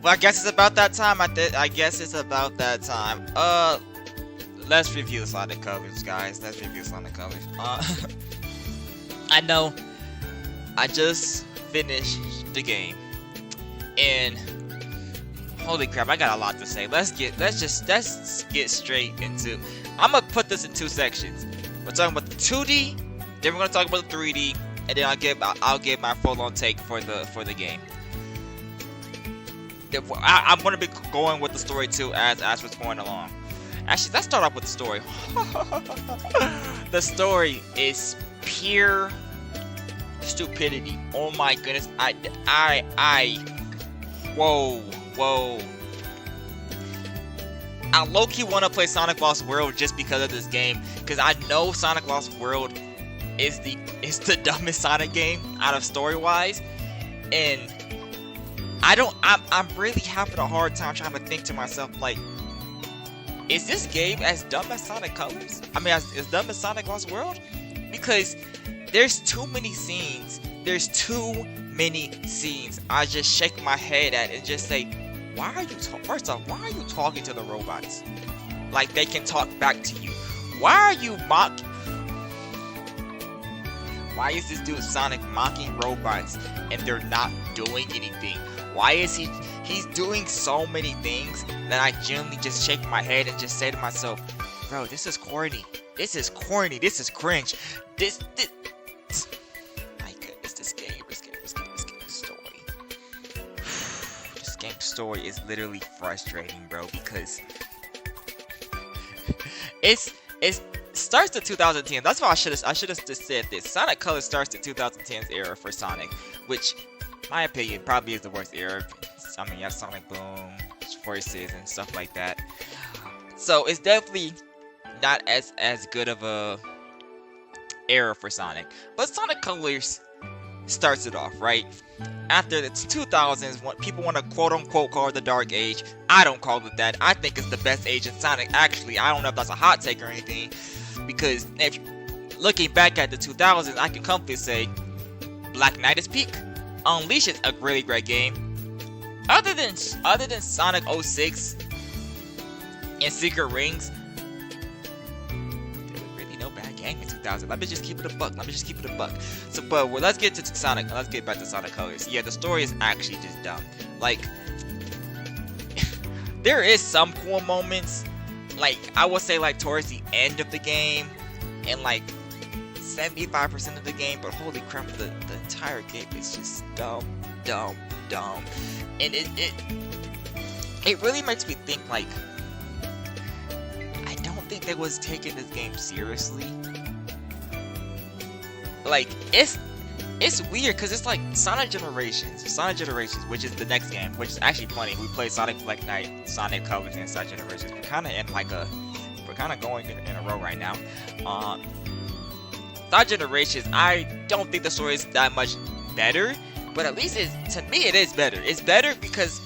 Well, I guess it's about that time. I guess it's about that time. Let's review the Sonic covers, guys. Let's review Sonic covers. I know I just finished the game, and holy crap, I got a lot to say. Let's get straight into. I'm gonna put this in two sections. We're talking about the 2D, then we're gonna talk about the 3D, and then I'll give my full-on take for the game. I'm gonna be going with the story too as we're going along. Actually, let's start off with the story. The story is pure stupidity. Oh my goodness! Whoa. I low-key want to play Sonic Lost World just because of this game, because I know Sonic Lost World is the dumbest Sonic game out of story-wise, and I'm really having a hard time trying to think to myself, like, is this game as dumb as Sonic Colors? I mean, as dumb as Sonic Lost World? Because there's too many scenes. I just shake my head at it and just say, first off, why are you talking to the robots? Like they can talk back to you. Why is this dude Sonic mocking robots and they're not doing anything? Why is he's doing so many things that I genuinely just shake my head and just say to myself, bro, this is corny. This is cringe. This my goodness, this game story. This game story is literally frustrating, bro, because it starts the 2010. That's why I should have just said this. Sonic Colors starts the 2010s era for Sonic, which, in my opinion, probably is the worst era. I mean, you have Sonic Boom, Forces, and stuff like that. So it's definitely not as good of a era for Sonic. But Sonic Colors starts it off, right? After the 2000s, people want to quote-unquote call it the Dark Age. I don't call it that. I think it's the best age in Sonic. Actually, I don't know if that's a hot take or anything, because if looking back at the 2000s, I can comfortably say Black Knight is peak. Unleash is a really great game. Other than Sonic 06 and Secret Rings, there was really no bad game in 2000. Let me just keep it a buck. So, but let's get to Sonic. Let's get back to Sonic Colors. Yeah, the story is actually just dumb. Like, there is some cool moments. Like, I would say, like, towards the end of the game, and like 75% of the game. But holy crap, the entire game is just dumb. And it really makes me think, like, I don't think they was taking this game seriously. Like, it's weird, because it's like Sonic Generations, which is the next game, which is actually funny. We play Sonic Black Knight, Sonic Colors, and Sonic Generations. We're kind of going in a row right now. Sonic Generations, I don't think the story is that much better, but at least to me it is better. It's better because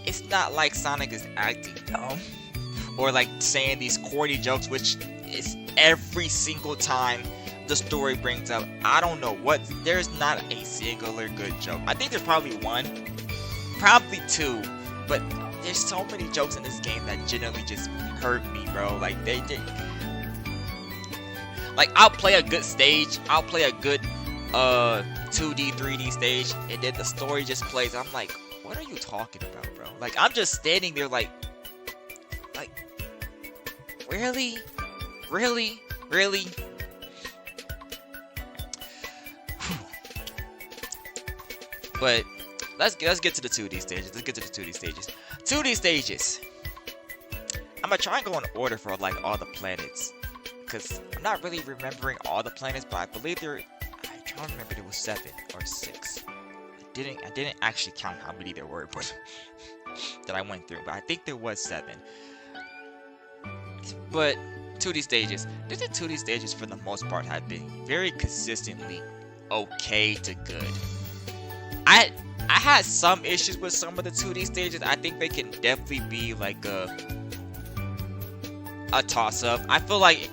it's not like Sonic is acting dumb or like saying these corny jokes, which is every single time the story brings up. I don't know what. There's not a singular good joke. I think there's probably one, probably two, but there's so many jokes in this game that genuinely just hurt me, bro. Like they like, I'll play a good stage, I'll play a good 2D 3D stage, and then the story just plays. I'm like, what are you talking about, bro? Like, I'm just standing there like really? But let's get to the 2D stages. 2D stages. I'm gonna try and go in order for like all the planets, because I'm not really remembering all the planets, but I believe I'm trying to remember, there was 7 or 6. I didn't actually count how many there were, but that I went through, but I think there was 7. But 2D stages. The 2D stages for the most part have been very consistently okay to good. I had some issues with some of the 2D stages. I think they can definitely be like a toss-up. I feel like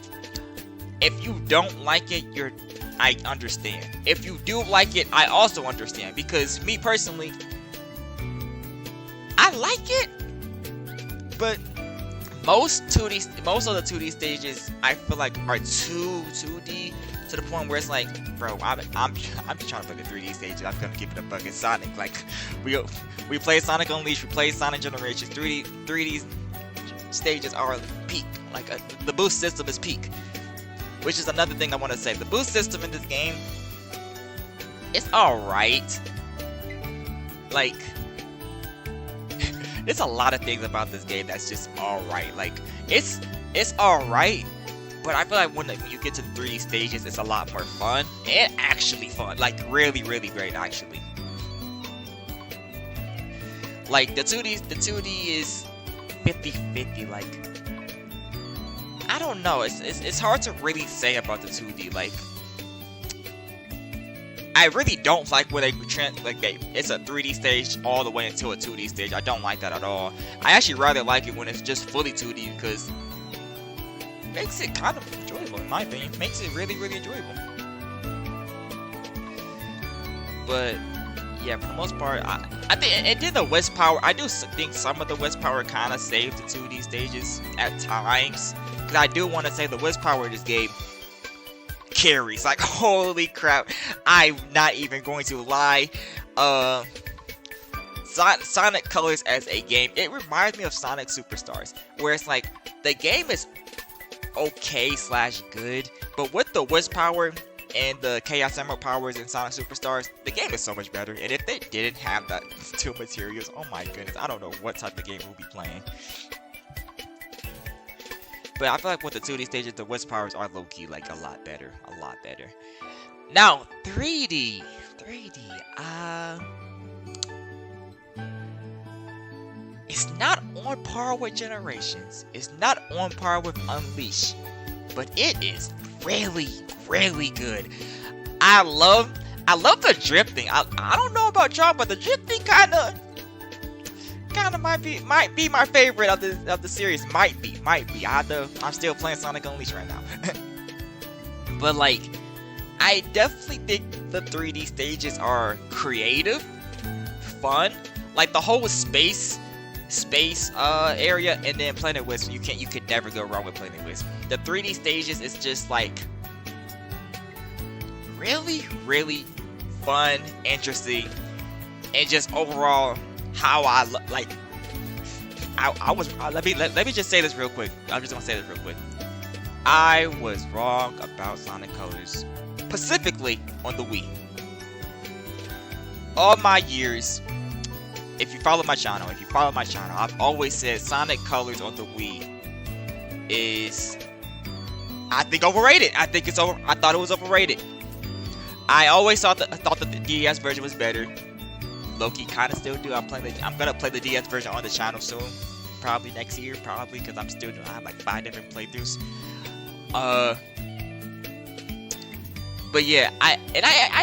if you don't like it, I understand. If you do like it, I also understand, because me personally, I like it, but most of the 2D stages I feel like are too 2D to the point where it's like, bro, I'm just trying to play the 3D stages. I'm gonna give it a buck. It's Sonic. Like we play Sonic Unleashed, we play Sonic Generations. 3D stages are peak. Like the boost system is peak, which is another thing I want to say. The boost system in this game, it's all right. Like, there's a lot of things about this game that's just all right. Like, it's all right, but I feel like when you get to the 3D stages, it's a lot more fun and actually fun. Like, really, really great, actually. Like, the 2D is 50-50. Like, I don't know. It's hard to really say about the 2D. Like, I really don't like when it's a 3D stage all the way into a 2D stage. I don't like that at all. I actually rather like it when it's just fully 2D because it makes it kind of enjoyable, in my opinion. It makes it really, really enjoyable. But yeah, for the most part, I think it did the West Power. I do think some of the West Power kind of saved the 2D stages at times, because I do want to say the West Power of this game carries. Like, holy crap, I'm not even going to lie. Sonic Colors as a game, it reminds me of Sonic Superstars, where it's like the game is okay / good, but with the West Power and the Chaos Emerald powers in Sonic Superstars, the game is so much better. And if they didn't have that two materials, oh my goodness, I don't know what type of game we'll be playing. But I feel like with the 2D stages, the West powers are low-key like a lot better. Now, 3D, it's not on par with Generations. It's not on par with Unleashed, but it is really, really good. I love the drifting. I don't know about y'all, but the drifting kind of might be my favorite of the series. Might be. I'm still playing Sonic Unleashed right now. But like, I definitely think the 3D stages are creative, fun. Like the whole space area, and then Planet Wisp. You could never go wrong with Planet Wisp. The 3D stages is just like really, really fun, interesting, and just overall how I like. Let me just say this real quick. I'm just gonna say this real quick. I was wrong about Sonic Colors, specifically on the Wii. All my years, if you follow my channel, I've always said Sonic Colors on the Wii is, I think, overrated. I thought it was overrated. I always thought that the DS version was better. Low-key kind of still do. I'm gonna play the DS version on the channel soon, probably next year, because I have like 5 different playthroughs. But yeah, I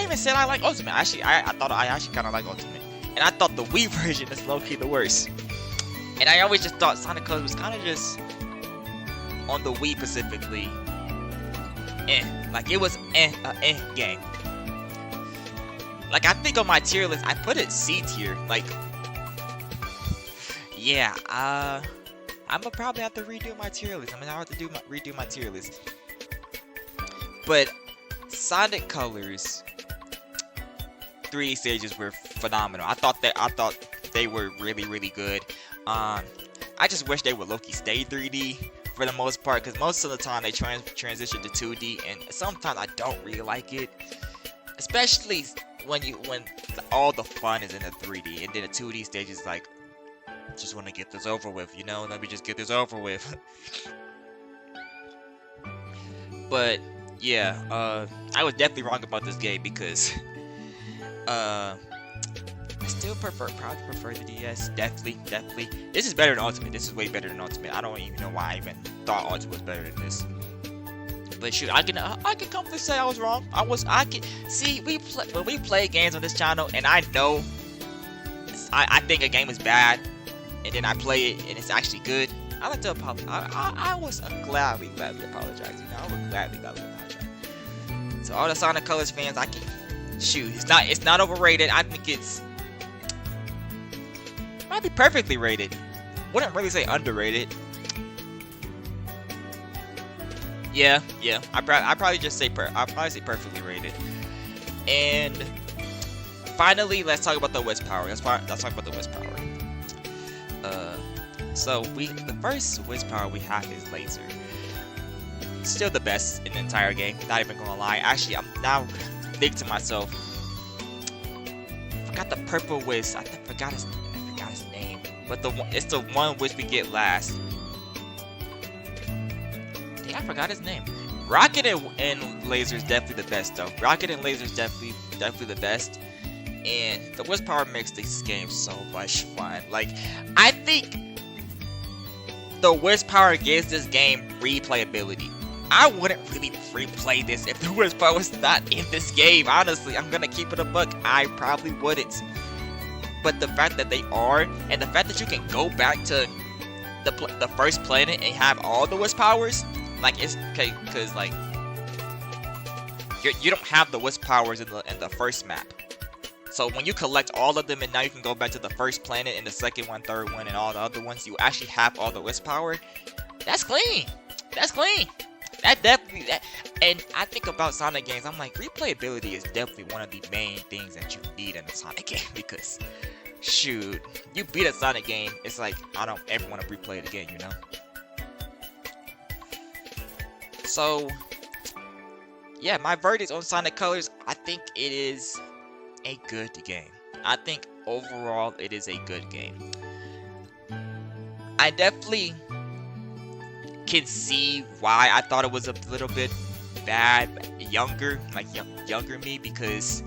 even said I like Ultimate. I thought I actually kind of like Ultimate, and I thought the Wii version is low-key the worst. And I always just thought Sonic Colors was kind of just, on the Wii specifically, like it was a game. Like, I think on my tier list, I put it C tier. Like, yeah, I'm gonna probably have to redo my tier list. Redo my tier list. But Sonic Colors 3D stages were phenomenal. I thought they were really, really good. I just wish they would low-key stay 3D for the most part, because most of the time they transition to 2D, and sometimes I don't really like it, especially when all the fun is in the 3D, and then the 2D stage is like, just want to get this over with, you know? Let me just get this over with. But yeah, I was definitely wrong about this game, because I still probably prefer the DS. Definitely. This is better than Ultimate. This is way better than Ultimate. I don't even know why I even thought Ultimate was better than this. But shoot, I can comfortably say I was wrong. See, when we play games on this channel, and I know I think a game is bad, and then I play it and it's actually good, I like to apologize. I was gladly apologize. You know, I would gladly apologize. So all the Sonic Colors fans, it's not overrated. I think it's might be perfectly rated. Wouldn't really say underrated. Yeah. I'd probably just say perfectly rated. And finally, let's talk about the Wiz power. Let's talk about the Wiz power. So the first Wiz power we have is laser. Still the best in the entire game. Not even gonna lie. Actually, I'm now thinking to myself. Forgot the purple Wiz. I forgot his name. But it's the one Wiz we get last. Dang, I forgot his name. Rocket and Laser is definitely the best though. Rocket and Laser is definitely the best. And the Wiz power makes this game so much fun. Like, I think the Wiz power gives this game replayability. I wouldn't really replay this if the Wiz power was not in this game. Honestly, I'm gonna keep it a buck. I probably wouldn't. But the fact that they are, and the fact that you can go back to the first planet and have all the Wiz powers, like, it's okay, because like you don't have the Wiz powers in the first map. So when you collect all of them and now you can go back to the first planet and the second one, third one, and all the other ones, you actually have all the Wiz power. That's clean. That's clean. That definitely, and I think about Sonic games, I'm like, replayability is definitely one of the main things that you need in a Sonic game, because shoot, you beat a Sonic game, it's like, I don't ever want to replay it again, you know? So, yeah, my verdict on Sonic Colors, I think it is a good game. I think overall it is a good game. I definitely can see why I thought it was a little bit bad younger me, because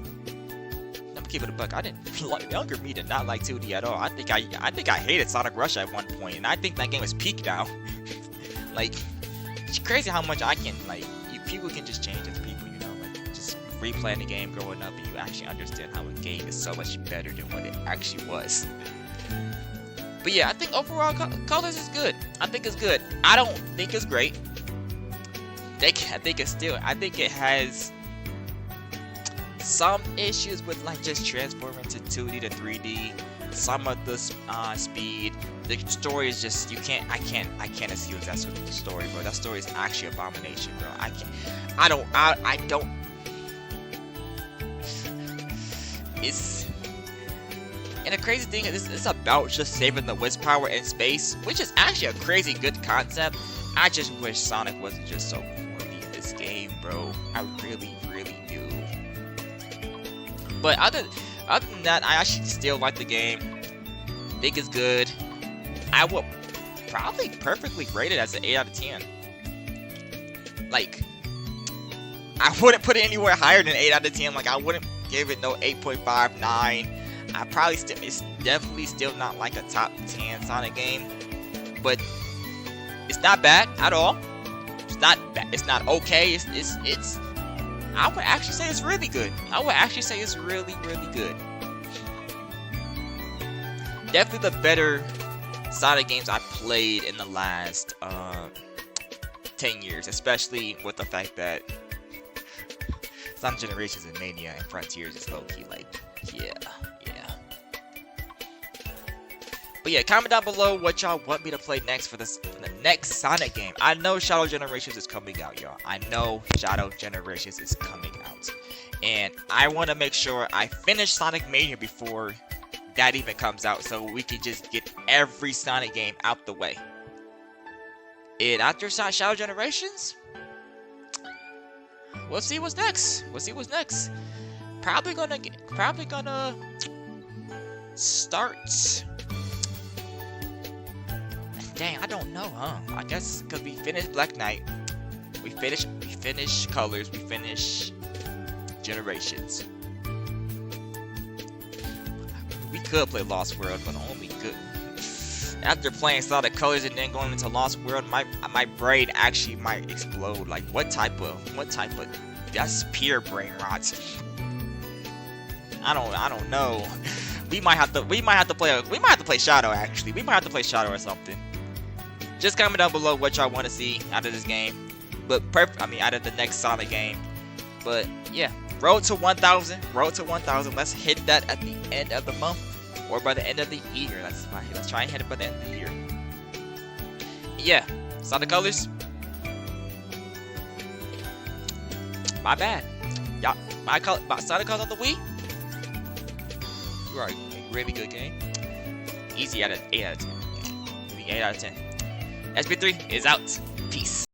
I'm keeping it a buck. I didn't like younger me did not like 2D at all. I think I hated Sonic Rush at one point, and I think that game is peak now. Like, it's crazy how much I can, like, people can just change as people, you know, like, just replaying the game growing up and you actually understand how a game is so much better than what it actually was. But yeah, I think overall Colors is good. I think it's good. I don't think it's great. I think it has some issues with, like, just transforming to 2D to 3D. Some of the speed. The story is just, I can't excuse that sort of story, bro. That story is actually abomination, bro. I don't. It's. And the crazy thing is, it's about just saving the Wiz power in space, which is actually a crazy good concept. I just wish Sonic wasn't just so corny in this game, bro. I really, really do. But other than that, I actually still like the game. Think it's good. I would probably perfectly rate it as an 8 out of 10. Like, I wouldn't put it anywhere higher than 8 out of 10. Like, I wouldn't give it no 8.5, 9. I probably it's definitely still not like a top 10 Sonic game, but it's not bad at all. It's not bad. It's not okay. It's I would actually say it's really good. I would actually say it's really, really good. Definitely the better Sonic games I played in the last 10 years, especially with the fact that Sonic Generations and Mania and Frontiers is low-key, like, yeah. But yeah, comment down below what y'all want me to play next for the next Sonic game. I know Shadow Generations is coming out, y'all. I know Shadow Generations is coming out. And I want to make sure I finish Sonic Mania before that even comes out, so we can just get every Sonic game out the way. And after Shadow Generations, we'll see what's next. Probably gonna start. Dang, I don't know, huh? I guess because we finished Black Knight, we finished Colors, we finished Generations. We could play Lost World, but only good. After playing Sonic Colors and then going into Lost World, my brain actually might explode. Like, what type of that's pure brain rot. I don't know. We might have to play Shadow, actually. We might have to play Shadow or something. Just comment down below what y'all want to see out of this game. But out of the next Sonic game. But yeah, road to 1,000. Let's hit that at the end of the month. or by the end of the year. Let's try and hit it by the end of the year. Yeah, Sonic Colors. My bad. Yeah, my Sonic Colors on the Wii. You are a really good game. Easy out of 8 out of 10. Maybe 8 out of 10. SP3 is out. Peace.